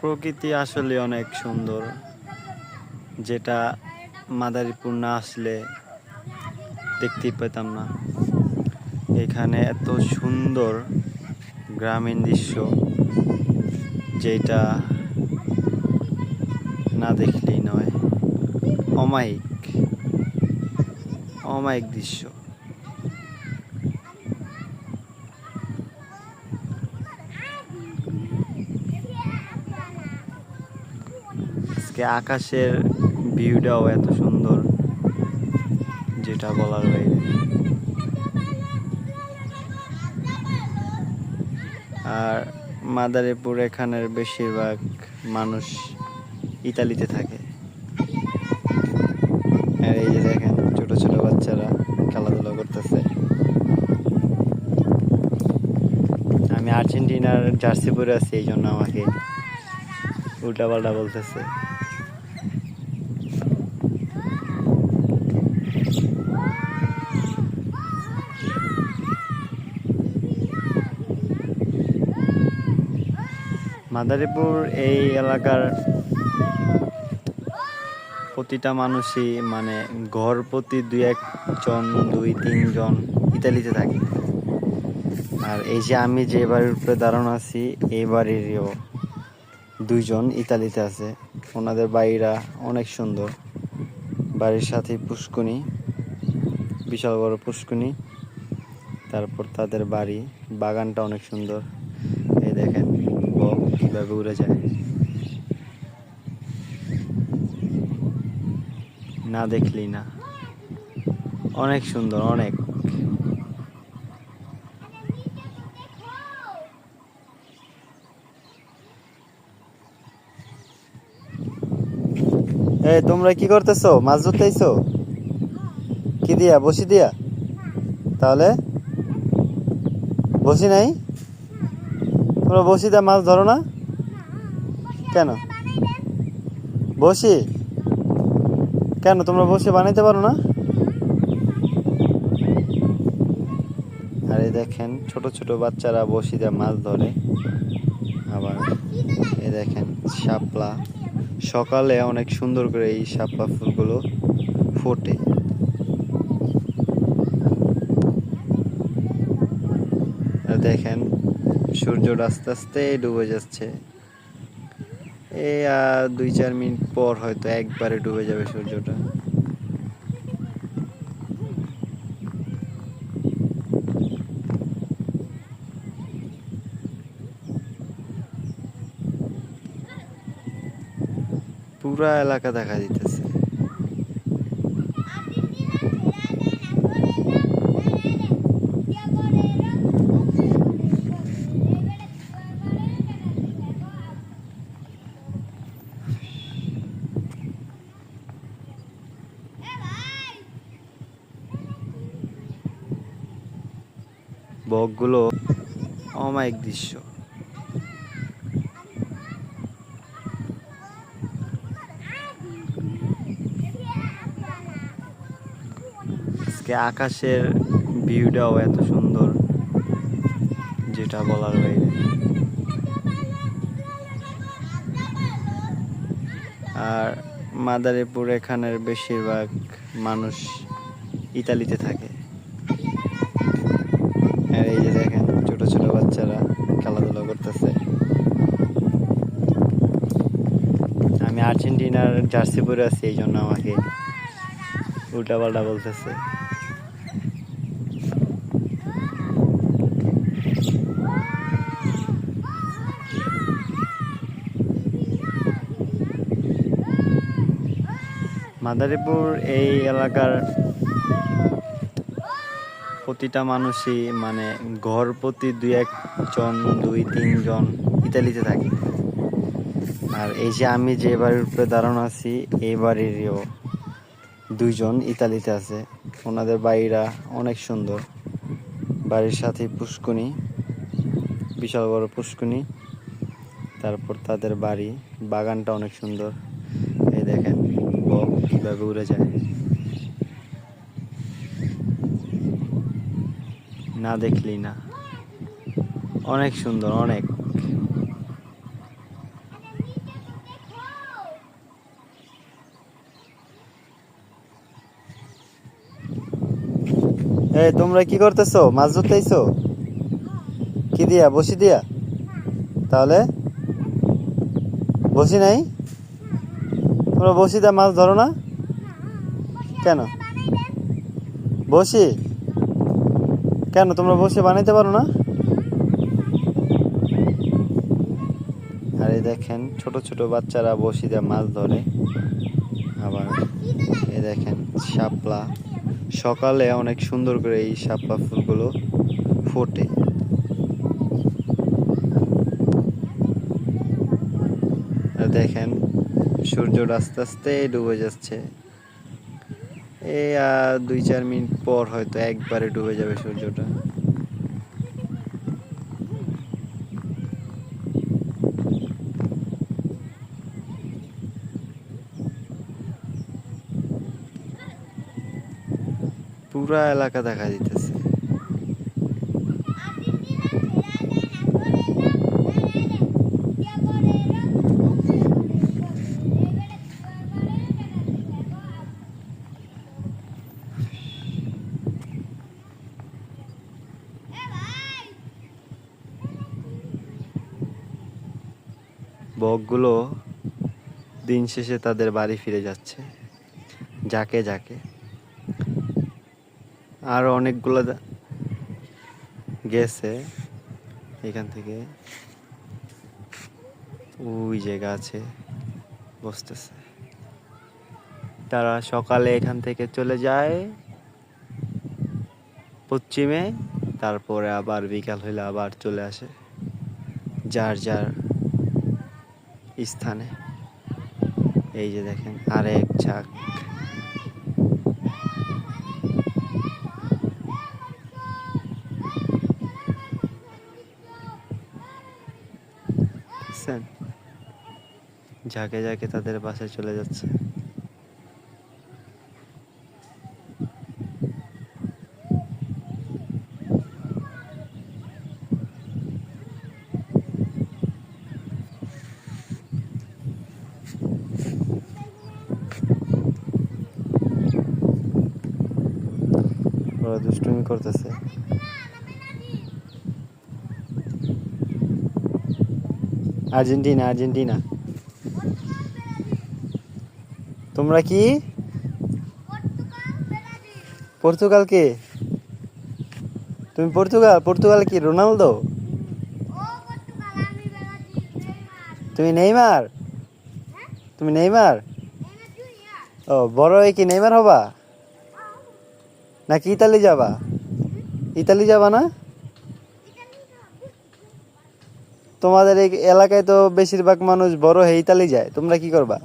প্রকৃতি আসলে অনেক সুন্দর, যেটা মাদারীপুর না আসলে দেখতেই পেতাম না। এখানে এত সুন্দর গ্রামীণ দৃশ্য, যেটা না দেখলেই নয়। অমায়িক অমায়িক দৃশ্য। আজকে আকাশের ভিউটাও এত সুন্দর, যেটা বলার বাইরে। আর মাদারীপুর এখানের বেশিরভাগ মানুষ ইতালিতে থাকে। আর এই যে দেখেন ছোট ছোট বাচ্চারা খেলাধুলা করতেছে। আমি আর্জেন্টিনার জার্সি পরে আছি, এই জন্য আমাকে উল্টাপাল্টা বলতেছে। মাদারীপুর এই এলাকার প্রতিটা মানুষই মানে ঘর প্রতি দুই তিনজন ইতালিতে থাকে। আর এই যে আমি যে বাড়ির উপরে দাঁড়ানো আছি, এই বাড়িরও দুইজন ইতালিতে আছে। ওনাদের বাড়িরা অনেক সুন্দর। বাড়ির সাথে পুষ্কুনি, বিশাল বড় পুষ্কুনি। তারপর তাদের বাড়ি, বাগানটা অনেক সুন্দর। এই দেখেন বক কিভাবে উড়ে যায়, না দেখলেই না। অনেক সুন্দর, অনেক। এই তোমরা কি করতেছো? মাছ ধরতে আইছো? কি দিয়া? বসি দিয়া? তাহলে বসি নাই? তোমরা বসি দিয়া মাছ ধরো না কেন? বসি কেন তোমরা বসে বানাইতে পারো না? আর এই দেখেন ছোট ছোট বাচ্চারা বসি দিয়ে মাছ ধরে। আবার এই দেখেন শাপলা, সকালে অনেক সুন্দর করে এই শাপলা ফুলগুলো ফোটে। আর দেখেন সূর্যটা আস্তে আস্তে ডুবে যাচ্ছে। এই 2-4 মিনিট পর হয়তো একবারে ডুবে যাবে সূর্যটা। পুরা এলাকা দেখা দিতেছে। বকগুলো অমায়িক দৃশ্য। আজকে আকাশের ভিউটাও এত সুন্দর, যেটা বলার বাইরে। আর মাদারীপুর এখানের বেশিরভাগ মানুষ ইতালিতে থাকে। আর এই যে দেখেন ছোট ছোট বাচ্চারা খেলাধুলা করতেছে। আমি আর্জেন্টিনার জার্সি পরে আছি, এই জন্য আমাকে উল্টাপাল্টা বলতেছে। মাদারীপুর এই এলাকার প্রতিটা মানুষই মানে ঘর প্রতি দুই তিনজন ইতালিতে থাকে। আর এই যে আমি যে বাড়ির উপরে দাঁড়ানো আছি, এই বাড়িরও দুইজন ইতালিতে আছে। ওনাদের বাড়িরা অনেক সুন্দর। বাড়ির সাথে পুষ্কুনি, বিশাল বড় পুষ্কুনি। তারপর তাদের বাড়ি, বাগানটা অনেক সুন্দর। এই দেখেন বক কিভাবে উড়ে যায়, না দেখলেই না। অনেক সুন্দর, অনেক। এই তোমরা কি করতেছো? মাছ ধরতেইছো? কি দিয়া? বসি দিয়া? তাহলে বসি নাই? তোমরা বসি দিয়া মাছ ধরো না কেন? বসি কেন তোমরা বসে বানাইতে পারো না? আর এই দেখেন ছোট ছোট বাচ্চারা বসি দিয়ে মাছ ধরে। আবার এই দেখেন শাপলা, সকালে অনেক সুন্দর করে এই শাপলা ফুলগুলো ফোটে। আর দেখেন সূর্য আস্তে আস্তে ডুবে যাচ্ছে। এই আর 2-4 মিনিট পর হয়তো একবারে ডুবে যাবে সূর্যটা। পুরা এলাকা দেখা দিতেছে। বকগুলো দিন শেষে তাদের বাড়ি ফিরে যাচ্ছে যাকে যাকে। আর অনেকগুলো গেছে এখান থেকে, ওই জায়গা আছে বসতেছে। তারা সকালে এখান থেকে চলে যায় পশ্চিমে, তারপরে আবার বিকাল হইলে আবার চলে আসে যার যার স্থানে। এই যে দেখেন আরেক ঝাঁক। ঝাঁকে ঝাঁকে তাদের বাসায় চলে যাচ্ছে। ওরা দুষ্টুমি করতেছে। Argentina, Argentina. তোমরা কি? পর্তুগাল কে? তুমি পর্তুগাল? পর্তুগাল কি রোনালদো? তুমি নেইমার? তুমি নেইমার? ও, বড় হয়ে কি নেইমার হবা নাকি ইতালি যাবা? ইতালি যাবা না? তোমাদের এই এলাকায় তো বেশিরভাগ মানুষ বড় হয়ে ইতালি যায়, তোমরা কি করবা?